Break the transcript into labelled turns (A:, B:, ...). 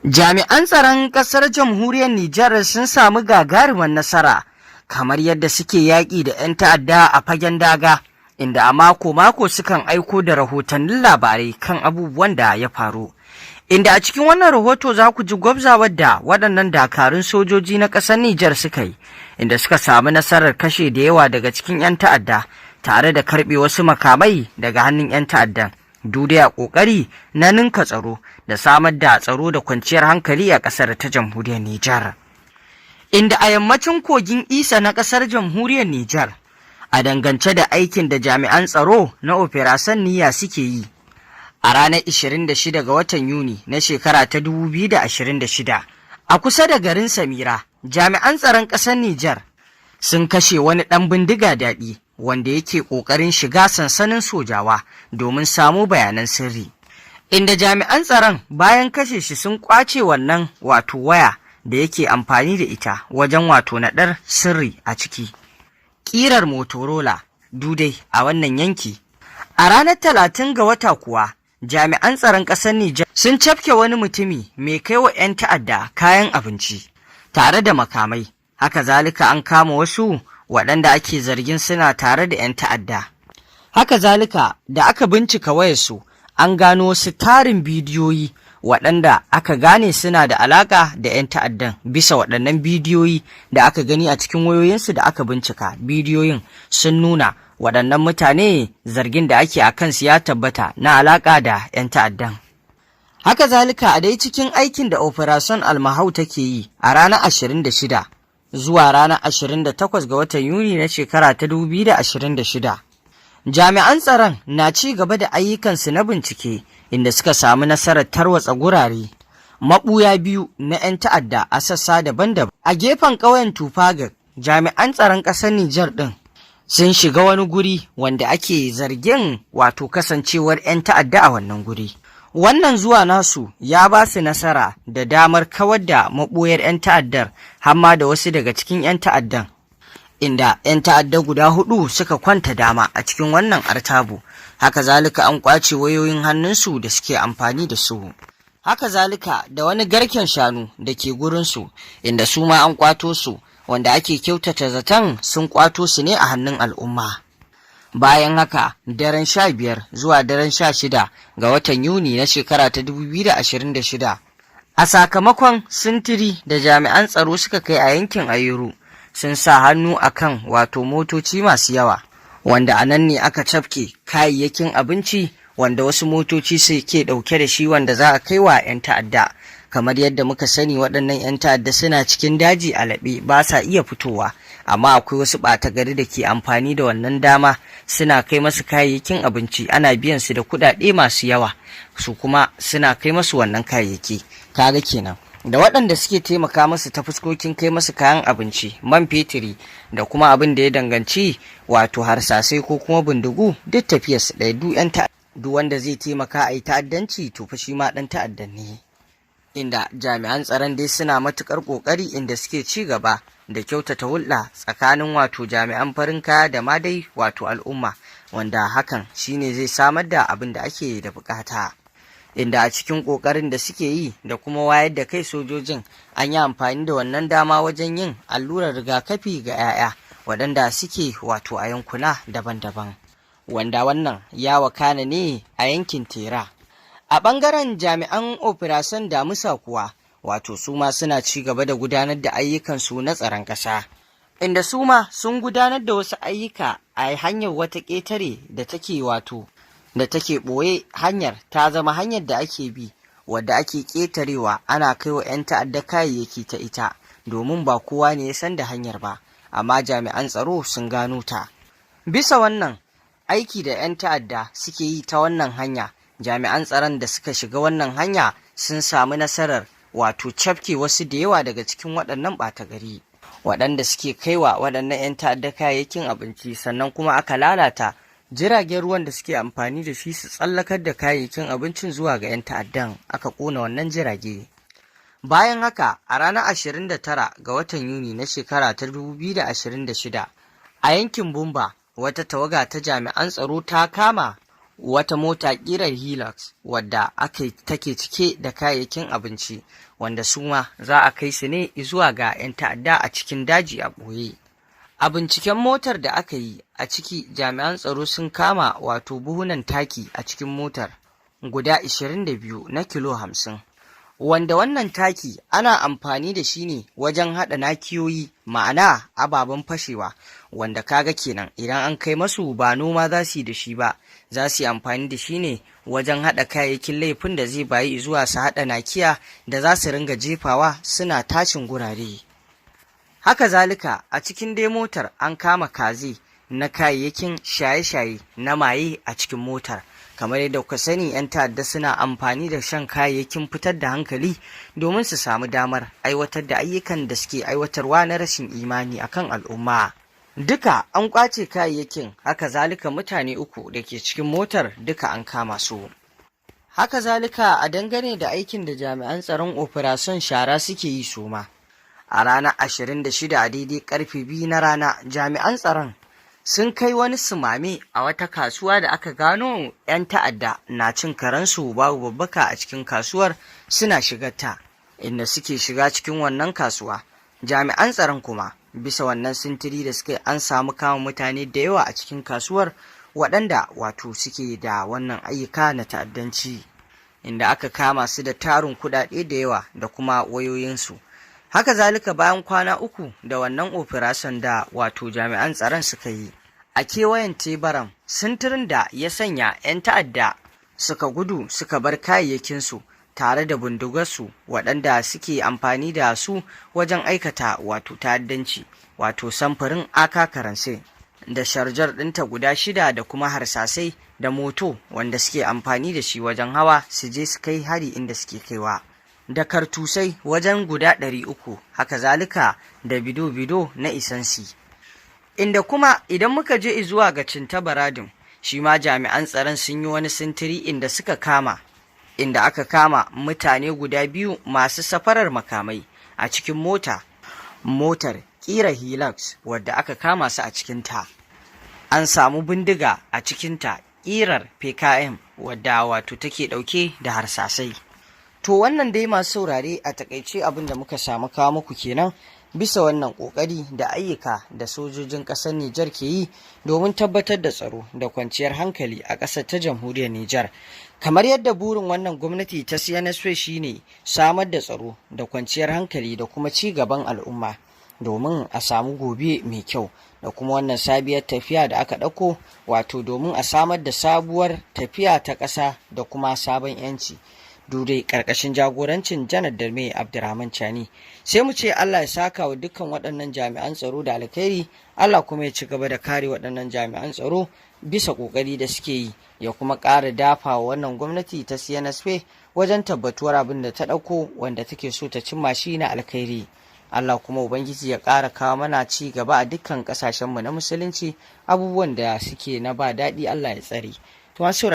A: Jami'an tsaron ƙasar jamhuriyar Nijar sun samu gagarumar nasara kamar yadda suke yaƙi da 'yan ta'adda a fagen daga, inda a mako-mako sukan aiko da rahotannin labarai kan abubuwan da ya faru. Inda a cikin wannan rahoto za ku ji gwabzawar da waɗannan dakarun sojoji na ƙasar Nijar suka yi, inda suka samu nasarar kashe da yawa daga cikin 'yan ta'adda tare da karɓe wasu makamai daga hannun 'yan ta'addan. Dudai a ƙoƙari na ninka tsaro da samar da tsaro da kwanciyar hankali a ƙasar ta jamhuriyar Nijar. Inda a yammacin kogin Isa na ƙasar jamhuriyar Nijar, a dangance da aikin da jami'an tsaro na Operation Niyya suke yi, a ranar 26 ga watan Yuni na shekara ta 2026, a kusa da garin Samira, jami'an tsaron ƙasar Nijar sun kashe wani ɗan bindiga daɗi wanda yake ƙoƙarin shiga sansanin sojawa domin samo bayanan sirri. Inda jami'an tsaron bayan kashe shi sun ƙwace wannan waya da yake amfani da ita wajen naɗar sirri a ciki. Ƙirar Motorola Dudai a wannan yanki. A ranar 30 ga wata kuwa, jami'an tsaron ƙasar Nijar sun cafke wani mutumi mai kai wa 'yan ta'adda kayan abinci tare da makamai. Haka zalika an kama wasu waɗanda ake zargin suna tare da 'yan ta'adda. Haka zalika da aka bincika wayarsu an gano wasu tarin bidiyoyi waɗanda aka gane suna da alaƙa da 'yan ta'addan. Bisa waɗannan bidiyoyi da aka gani a cikin wayoyinsu da aka bincika, bidiyoyin sun nuna waɗannan mutane zargin da ake a kansu ya tabbata na alaƙa da 'yan ta'addan. Haka zalika a dai cikin aikin da Operation Almahau take yi a ranar 26 zuwa ranar 28 ga watan Yuni na shekara ta 2026. Jami'an tsaron na ci gaba da ayyukansu na bincike inda suka samu nasarar tarwatsa gurare maɓuya biyu na 'yan ta'adda a sassa daban-daban. A gefen ƙauyen Tufagar, jami'an tsaron ƙasar Nijar ɗin sun shiga wani guri wanda ake zargin kasancewar 'yan ta'adda a wannan guri. Wannan zuwa nasu ya ba su nasara da damar kawar da maɓoyar 'yan ta'addar hamma da wasu daga cikin 'yan ta'addan, inda 'yan ta'adda guda 4 suka kwanta dama a cikin wannan artabu. Haka zalika an ƙwace wayoyin hannunsu da suke amfani da su. Haka zalika da wani garken shanu da ke gurinsu, inda su ma an ƙwato su, wanda ake kyautata zaton sun ƙwato su ne a hannun al'umma. Bayan haka, daren 15 zuwa daren 16 ga watan Yuni na shekara ta 2026, a sakamakon sintiri da jami'an tsaro suka kai a yankin Ayero, sun sa hannu akan motoci masu yawa, wanda a nan ne aka cafke kayayyakin abinci wanda wasu motoci suke ɗauke da shi wanda za a kai wa 'yan ta'adda. Kamar yadda muka sani, waɗannan 'yan ta'adda suna cikin daji a laɓe, ba sa iya fitowa, amma akwai wasu ɓata gari da ke amfani da wannan dama suna kai masu kayayyakin abinci, ana biyan su da kuɗaɗe masu yawa, su kuma suna kai masu wannan kayayyaki. Kaga kenan da waɗanda suke taimaka masu ta fuskokin kai masu kayan abinci, man fetiri da kuma abin da ya danganci harsasai ko kuma bindigu, duk tafiyarsu ɗaya. Duk wanda zai taimaka a yi ta'addanci to fa shi ma ɗan ta'addan ne. Inda jami'an tsaron dai suna matuƙar ƙoƙari, inda suke ci gaba da kyautata hulɗa tsakanin jami'an farin kaya da ma dai al'umma, wanda hakan shine zai samar da abin da ake da buƙata. Inda a cikin ƙoƙarin da suke yi da kuma wayar da kai sojojin, an yi amfani da wannan dama wajen yin allurar rigakafi ga 'ya'ya waɗanda suke a yankuna daban-daban, wanda wannan ya wakana ne a yankin Tera. A ɓangaren jami'an Operation Damusa kuwa, su ma suna ci gaba da gudanar da ayyukansu na tsaron ƙasa, inda su ma sun gudanar da wasu ayyuka a hanyar wata ƙetare da take ɓoye. Hanyar ta zama hanyar da ake bi wadda ake ƙetarewa ana kai wa 'yan ta'adda kayayyaki ta ita, domin ba kowa ne ya san da hanyar ba, amma jami'an tsaro sun gano ta. Bisa wannan aiki da 'yan ta'adda suke yi ta wannan hanya, jami'an tsaron da suka shiga wannan hanya sun samu nasarar cafke wasu da yawa daga cikin waɗannan ɓata gari waɗanda suke kaiwa waɗannan 'yan ta'adda kayayyakin abinci, sannan kuma aka lalata jiragen ruwan da suke amfani da shi su tsallakar da kayayyakin abincin zuwa ga 'yan ta'addan, aka ƙona wannan jirage. Bayan haka, a ranar 29 ga watan Yuni na shekara ta 2026, a yankin Bumba, wata tawaga ta jami'an tsaro ta kama wata mota ƙirar Hilux wadda take cike da kayayyakin abinci wanda su ma za a kai su ne zuwa ga 'yan ta'adda a cikin daji a ɓoye. A binciken motar da aka yi a ciki, jami'an tsaro sun kama wato buhunan taki a cikin motar guda 22 na kilo 50, wanda wannan taki ana amfani da shi ne wajen haɗa nakiyoyi, ma'ana ababen fashewa, wanda kaga kenan idan an kai masu ba noma za su yi da shi ba, za su yi amfani da shi ne wajen haɗa kayayyakin laifin da zai bayi zuwa su haɗa nakiya da za su ringa jefawa suna tashin gurare. Haka zalika a cikin dai motar an kama kaze na kayayyakin shaye-shaye na maye a cikin motar. Kamar yadda kuka sani, 'yan ta'adda suna amfani da shan kayayyakin fitar da hankali domin su samu damar aiwatar da ayyukan da suke aiwatarwa na rashin imani akan al'umma. Duka an kwace kayayyakin, haka zalika mutane 3 da ke cikin motar duka an kama su. Haka zalika a dangane da aikin da jami'an tsaron operation shara suke yi suma. A ranar 26 a daidai karfe 2 na rana, jami'an tsaron sun kai wani sumame a wata kasuwa da aka gano 'yan ta'adda na cin karensu babu babbaka a cikin kasuwar suna shigarta, inda suke shiga cikin wannan kasuwa. Jami'an tsaron kuma bisa wannan sintiri da suka an samu kama mutane da yawa a cikin kasuwar waɗanda wato suke da wannan ayyuka na ta'addanci, inda aka kama su da tarin kuɗaɗe da yawa da kuma wayoyinsu. Haka zalika bayan kwana 3 da wannan operation da wato jami'an tsaron suka yi a kewayen Tebaram, sintirin da ya sanya 'yan ta'adda suka gudu suka bar kayayyakinsu tare da bindigarsu waɗanda suke amfani da su wajen aikata wato ta'addanci, wato samfurin AK karanse da sharjar ɗinta guda 6 da kuma harsasai da moto wanda suke amfani da shi wajen hawa su je su kai hari inda suke kaiwa, da kartusai wajen guda 300, haka zalika da bido-bido na isansi. Inda kuma idan muka je zuwa ga Cintabaradin, shi ma jami'an tsaron sun yi wani sintiri inda aka kama mutane guda 2 masu safarar makamai a cikin motar ƙira Hilux wadda aka kama su a cikinta. An samu bindiga a cikinta ƙirar PKM wadda wato take ɗauke da harsasai. To wannan dai masu saurare a takaice abin da muka samu kawo muku kenan bisa wannan kokari da ayyuka da sojojin ƙasar Nijar ke yi domin tabbatar da tsaro da kwanciyar hankali a ƙasar ta jamhuriyar Nijar. Kamar yadda burin wannan gwamnati ta CNSP shine samar da tsaro da kwanciyar hankali da kuma ci gaban al'umma domin a samu gobe mai kyau, da kuma wannan sabiyar tafiya da aka ɗauko wato domin a samar da sabuwar tafiya ta ƙasa da kuma sabon 'yanci. Dure ƙarƙashin jagorancin Janar Darme Abdurrahman Chani. Sai mu ce Allah ya saka wa dukkan waɗannan jami'an tsaro da alkhairi, Allah kuma ya ci gaba da kare waɗannan jami'an tsaro bisa ƙoƙari da suke yi, ya kuma ƙara dafa wa wannan gwamnati ta CNSP wajen tabbatuwar abin da ta ɗauko wanda take so ta cimma shi na alkhairi. Allah kuma Ubangiji ya ƙara kawo mana ci gaba a dukkan ƙasashenmu na musulunci, abubuwan da suke na ba daɗi Allah ya tsare.